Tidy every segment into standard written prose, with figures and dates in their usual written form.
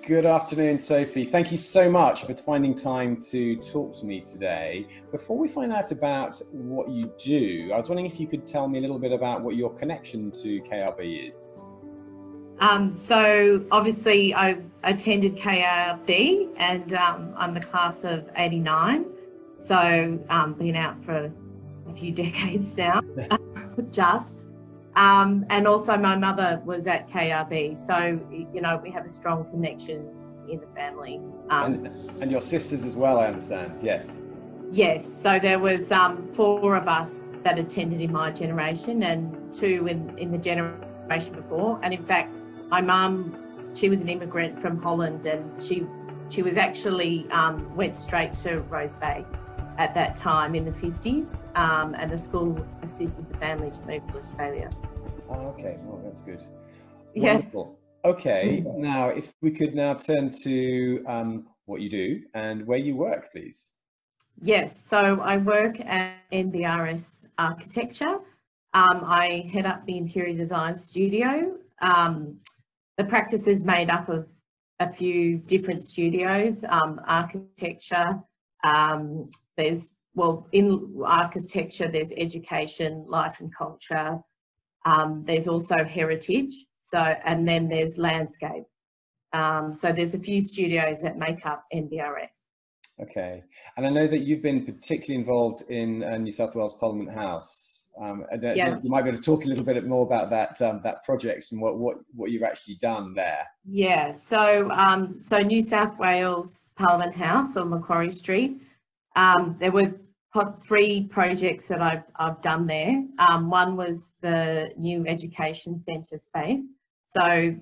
Good afternoon, Sophie. Thank you so much for finding time to talk to me today. Before we find out about what you do, I was wondering if you could tell me a little bit about what your connection to KRB is. So obviously I attended KRB and I'm the class of 89. So been out for a few decades now, just. And also my mother was at KRB. So, you know, we have a strong connection in the family. And your sisters as well, I understand, yes. Yes, so there was 4 of us that attended in my generation and 2 in the generation before. And in fact, my mum, she was an immigrant from Holland and she was actually went straight to Rose Bay at that time in the 50s, and the school assisted the family to move to Australia. Oh, okay, well, that's good. Yeah. Wonderful. Okay, now if we could now turn to what you do and where you work, please. Yes, so I work at NBRS Architecture. I head up the interior design studio. The practice is made up of a few different studios, architecture. In architecture, there's education, life and culture. There's also heritage. And then there's landscape. So there's a few studios that make up NBRS. Okay, and I know that you've been particularly involved in New South Wales Parliament House. You might be able to talk a little bit more about that project and what you've actually done there. Yeah, so New South Wales Parliament House on Macquarie Street. There were 3 projects that I've done there. One was the new education centre space. So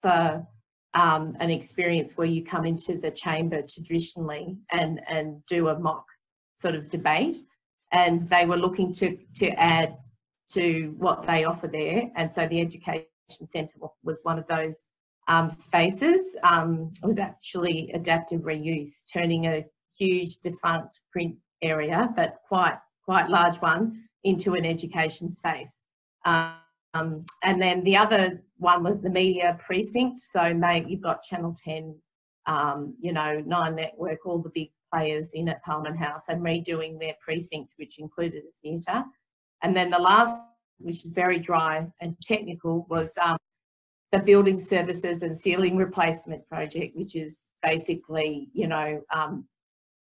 for an experience where you come into the chamber traditionally and do a mock sort of debate, and they were looking to add to what they offer there, and so the education centre was one of those spaces. It was actually adaptive reuse, turning a huge defunct print area, but quite large one, into an education space. And then the other one was the media precinct. So mate, you've got Channel 10, you know, 9 Network, all the big players in at Parliament House, and redoing their precinct, which included a theatre. And then the last, which is very dry and technical, was the building services and ceiling replacement project, which is basically, you know,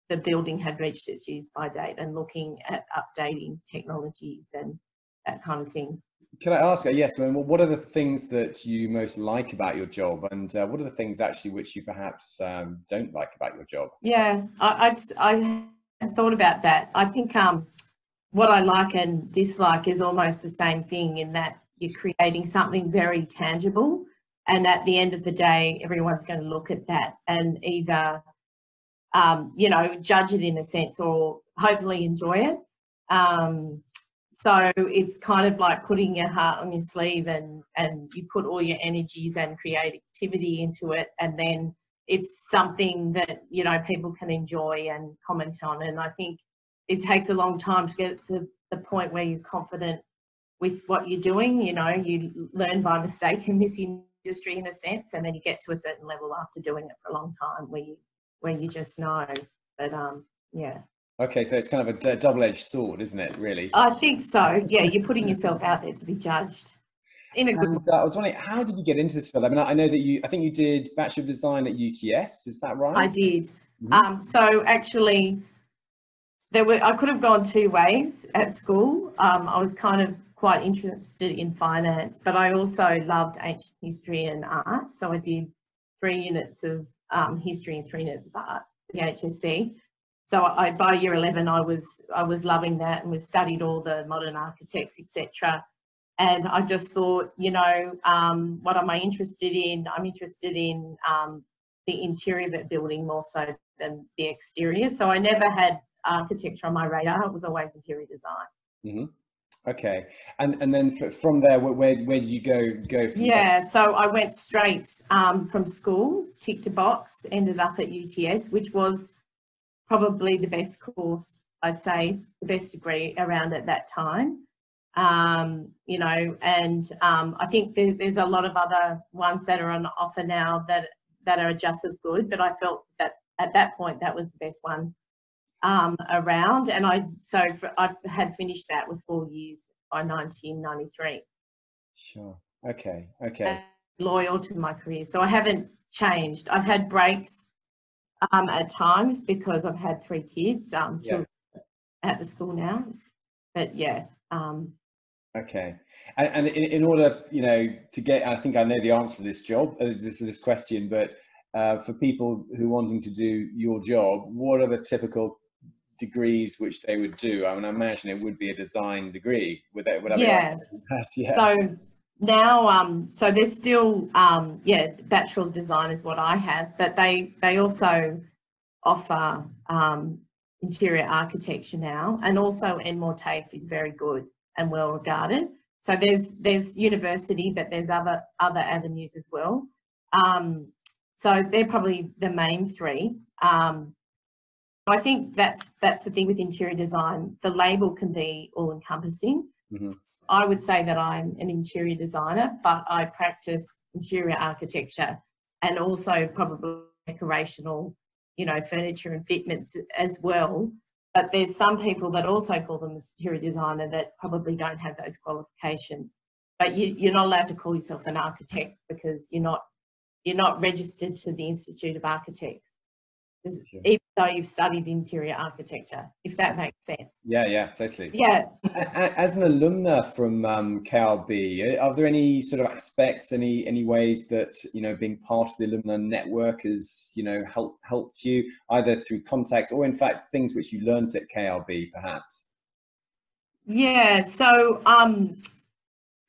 the building had reached its use-by date and looking at updating technologies and that kind of thing. Can I ask, yes, what are the things that you most like about your job, and what are the things actually which you perhaps don't like about your job? Yeah, I thought about that. I think what I like and dislike is almost the same thing, in that you're creating something very tangible, and at the end of the day, everyone's going to look at that and either you know, judge it in a sense, or hopefully enjoy it. So it's kind of like putting your heart on your sleeve, and you put all your energies and creativity into it, and then it's something that, you know, people can enjoy and comment on. And I think it takes a long time to get to the point where you're confident with what you're doing. You know, you learn by mistake in this industry in a sense, and then you get to a certain level after doing it for a long time where you just know. But yeah. Okay, so it's kind of a double-edged sword, isn't it, really? I think so, yeah. You're putting yourself out there to be judged. I was wondering, how did you get into this field? I mean, I know that I think you did Bachelor of Design at UTS, is that right? I did. So actually, I could have gone 2 ways at school. I was kind of quite interested in finance, but I also loved ancient history and art. So I did 3 units of history and 3 units of art, the HSC. So by year 11, I was loving that, and we studied all the modern architects, etc. And I just thought, you know, what am I interested in? I'm interested in the interior of a building more so than the exterior. So I never had architecture on my radar. It was always interior design. Okay, and then from there, where did you go from there? So I went straight from school, ticked a box, ended up at UTS, which was probably the best course, I'd say, the best degree around at that time. You know, and I think there's a lot of other ones that are on offer now that that are just as good, but I felt that at that point that was the best one around. And I had finished that was 4 years by 1993. Sure. Okay. Okay. Loyal to my career, so I haven't changed. I've had breaks at times because I've had 3 kids at the school now, but yeah. Okay. And in order, you know, to get, I think I know the answer to this job, this question, but for people who are wanting to do your job, what are the typical degrees which they would do? I mean, I imagine it would be a design degree. Would that be yes. right? Yeah. So now, so there's still, Bachelor of Design is what I have, but they also offer interior architecture now, and also Enmore TAFE is very good and well regarded. So there's university, but there's other avenues as well. So they're probably the main 3. I think that's the thing with interior design. The label can be all encompassing. Mm-hmm. I would say that I'm an interior designer, but I practice interior architecture and also probably decorational, you know, furniture and fitments as well. But there's some people that also call them an interior designer that probably don't have those qualifications. But you're not allowed to call yourself an architect because you're not registered to the Institute of Architects, even though you've studied interior architecture, if that makes sense. Yeah, totally. Yeah. As an alumna from KRB, are there any sort of aspects, any ways that, you know, being part of the alumni network has, you know, helped you either through contacts or in fact things which you learned at KRB perhaps? Yeah, so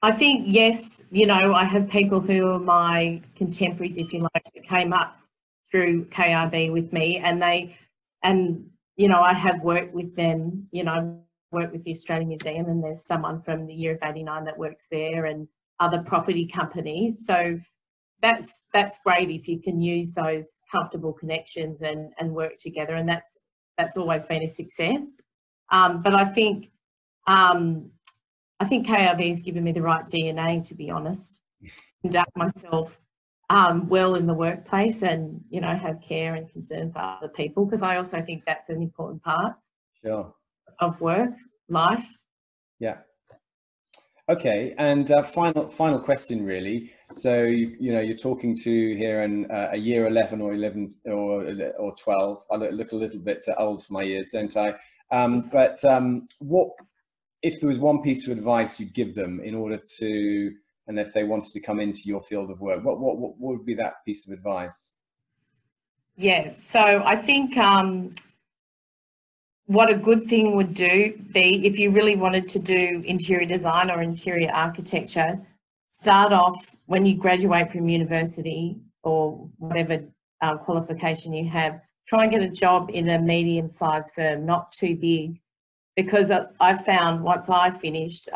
I think, yes, you know, I have people who are my contemporaries, if you like, that came up through KRB with me, and you know, I have worked with them. You know, I work with the Australian Museum, and there's someone from the year of '89 that works there, and other property companies. So that's great if you can use those comfortable connections and work together, and that's always been a success. But I think KRB has given me the right DNA, to be honest, conduct myself well in the workplace, and, you know, have care and concern for other people, because I also think that's an important part of work life. Yeah. Okay, and final question really. So you know, you're talking to here in a year 11 or 12. I look a little bit old for my years, don't I? But what if there was one piece of advice you'd give them in order to, and if they wanted to come into your field of work, what would be that piece of advice? Yeah, so I think what a good thing would be, if you really wanted to do interior design or interior architecture, start off when you graduate from university or whatever qualification you have, try and get a job in a medium-sized firm, not too big, because I found once I finished,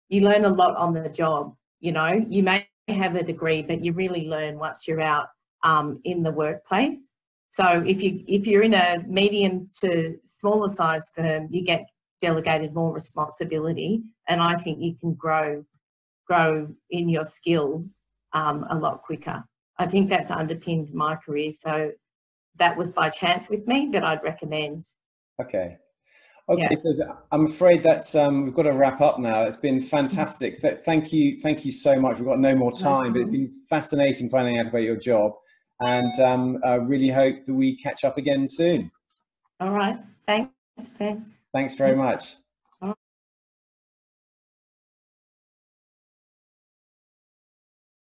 you learn a lot on the job. You know, you may have a degree, but you really learn once you're out in the workplace. So if you're in a medium to smaller size firm, you get delegated more responsibility, and I think you can grow in your skills a lot quicker. I think that's underpinned my career. So that was by chance with me, but I'd recommend. Okay, yeah. So I'm afraid that's we've got to wrap up now. It's been fantastic. Thank you so much. We've got no more time, but it's been fascinating finding out about your job, and I really hope that we catch up again soon. All right. Thanks, Ben. Thanks very much.